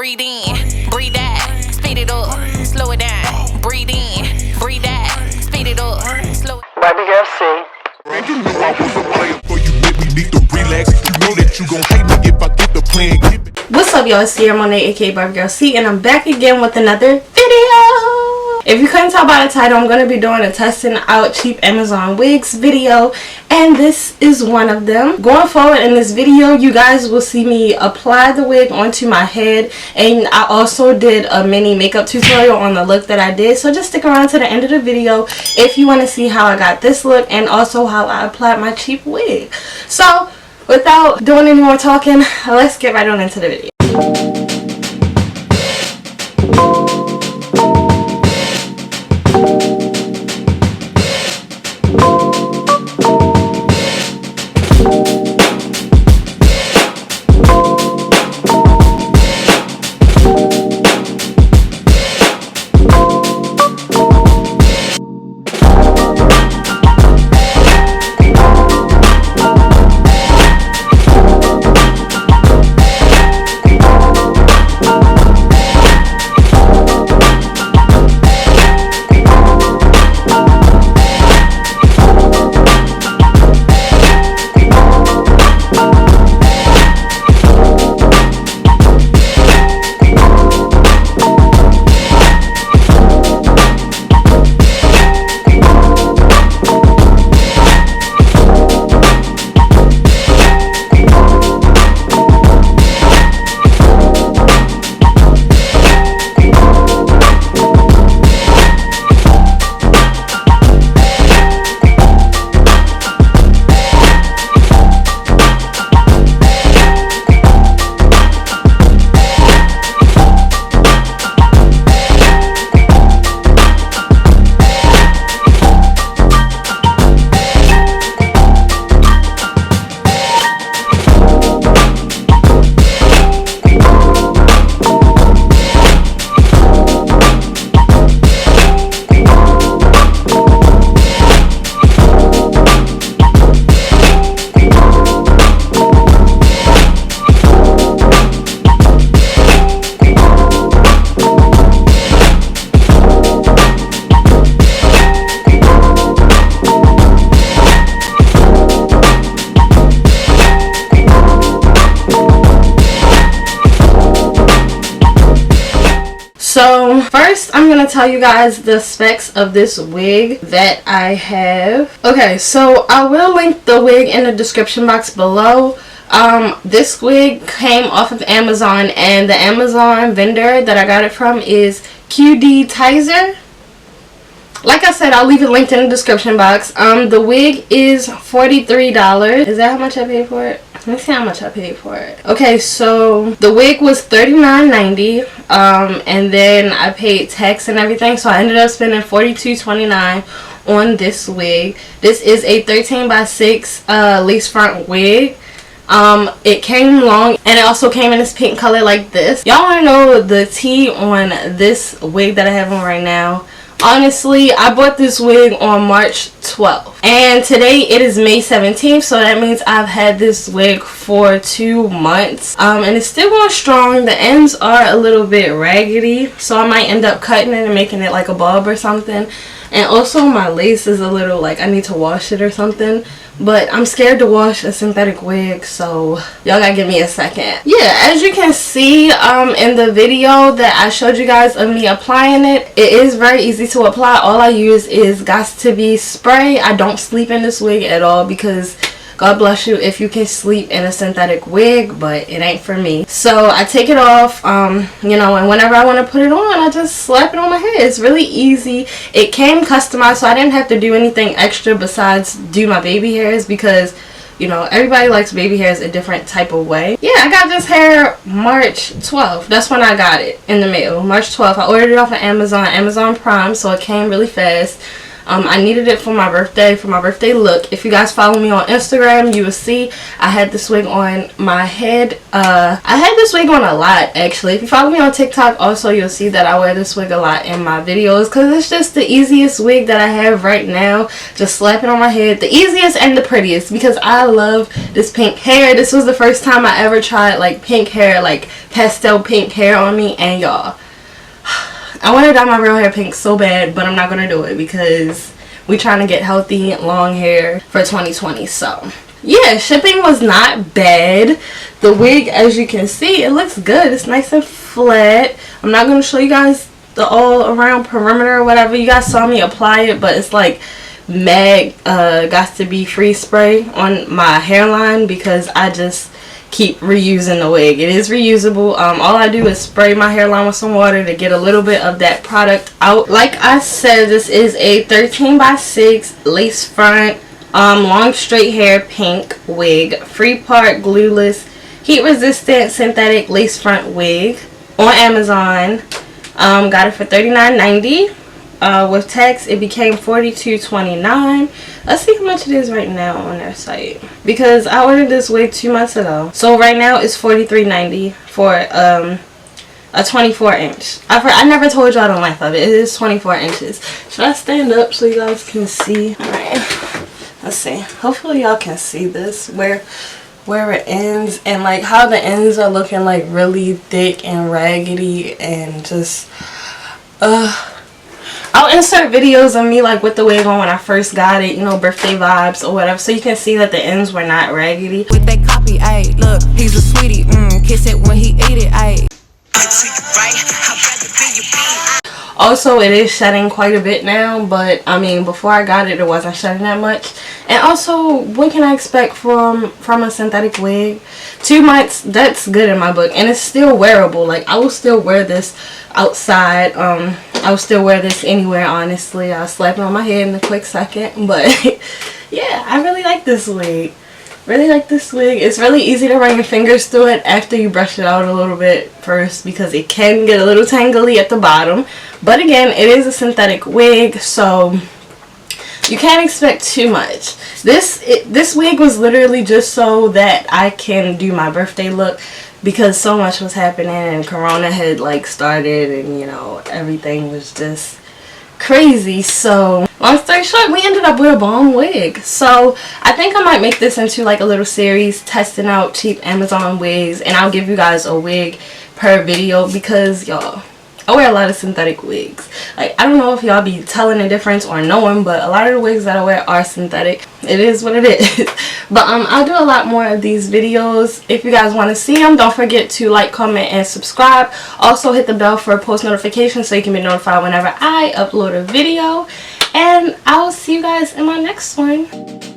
breathe in, breathe out, speed it up, slow it down, breathe in, breathe out, speed it up, slow it down. Baby girl, see. Man, you know I wasn't playing for you, make me need to relax. You know that you gon' hate me if I get the plan. What's up, y'all? It's Sierra Monet, aka Barbie Girl C, and I'm back again with another video. If you couldn't tell by the title, I'm going to be doing a testing out cheap Amazon wigs video, and this is one of them. Going forward in this video, you guys will see me apply the wig onto my head, and I also did a mini makeup tutorial on the look that I did, so just stick around to the end of the video if you want to see how I got this look and also how I applied my cheap wig. So without doing any more talking, let's get right on into the video. So first I'm going to tell you guys the specs of this wig that I have. Okay, so I will link the wig in the description box below. This wig came off of Amazon, and the Amazon vendor that I got it from is QD Tizer. Like I said, I'll leave it linked in the description box. The wig is $43. Is that how much I paid for it? Let me see how much I paid for it. Okay, so the wig was $39.90, and then I paid tax and everything, so I ended up spending $42.29 on this wig. This is a 13x6 lace front wig. It came long, and it also came in this pink color like this. Y'all want to know the tea on this wig that I have on right now? Honestly, I bought this wig on March 12th, and today it is May 17th, so that means I've had this wig for 2 months, and it's still going strong. The ends are a little bit raggedy, so I might end up cutting it and making it like a bob or something. And also my lace is a little like I need to wash it or something, but I'm scared to wash a synthetic wig, so y'all gotta give me a second. Yeah, as you can see in the video that I showed you guys of me applying it, it is very easy to apply. All I use is Got2b spray. I don't sleep in this wig at all because God bless you if you can sleep in a synthetic wig, but it ain't for me. So I take it off, you know, and whenever I want to put it on, I just slap it on my head. It's really easy. It came customized, so I didn't have to do anything extra besides do my baby hairs, because you know, everybody likes baby hairs a different type of way. Yeah, I got this hair March 12th. That's when I got it in the mail. March 12th. I ordered it off of Amazon Prime, so it came really fast. I needed it for my birthday look. If you guys follow me on Instagram, you will see I had this wig on my head. I had this wig on a lot, actually. If you follow me on TikTok, also you'll see that I wear this wig a lot in my videos, because it's just the easiest wig that I have right now. Just slap it on my head. The easiest and the prettiest, because I love this pink hair. This was the first time I ever tried like pink hair, like pastel pink hair on me, and y'all, I want to dye my real hair pink so bad, but I'm not gonna do it because we trying to get healthy long hair for 2020. So yeah, shipping was not bad. The wig, as you can see, it looks good. It's nice and flat. I'm not gonna show you guys the all around perimeter or whatever. You guys saw me apply it, but it's like MAG got to be free spray on my hairline because I just keep reusing the wig. It is reusable. All I do is spray my hairline with some water to get a little bit of that product out. Like I said, this is a 13x6 lace front long straight hair pink wig, free part glueless heat resistant synthetic lace front wig on Amazon. Got it for $39.90. With tax it became $42.29. Let's see how much it is right now on their site, because I ordered this wig 2 months ago. So right now it's $43.90 for a 24 inch. I never told y'all the length of it. It is 24 inches. Should I stand up so you guys can see? Alright, let's see. Hopefully y'all can see this, where it ends, and like how the ends are looking like really thick and raggedy, and just I'll insert videos of me like with the wig on when I first got it, you know, birthday vibes or whatever, so you can see that the ends were not raggedy. With that copy, ayy, look, he's a sweetie, kiss it when he eat it, ayy. Also, it is shedding quite a bit now, but I mean, before I got it, it wasn't shedding that much. And also, what can I expect from a synthetic wig? 2 months, that's good in my book, and it's still wearable. Like, I will still wear this outside. I will still wear this anywhere, honestly. I'll slap it on my head in a quick second. But yeah, I really like this wig. Really like this wig. It's really easy to run your fingers through it after you brush it out a little bit first, because it can get a little tangly at the bottom. But again, it is a synthetic wig, so you can't expect too much. This wig was literally just so that I can do my birthday look, because so much was happening and Corona had like started, and you know, everything was just crazy. So long story short, we ended up with a bomb wig. So I think I might make this into like a little series testing out cheap Amazon wigs, and I'll give you guys a wig per video, because y'all, I wear a lot of synthetic wigs. Like, I don't know if y'all be telling the difference or knowing, but a lot of the wigs that I wear are synthetic. It is what it is. But I'll do a lot more of these videos. If you guys want to see them, don't forget to like, comment, and subscribe. Also hit the bell for post notifications so you can be notified whenever I upload a video. And I will see you guys in my next one.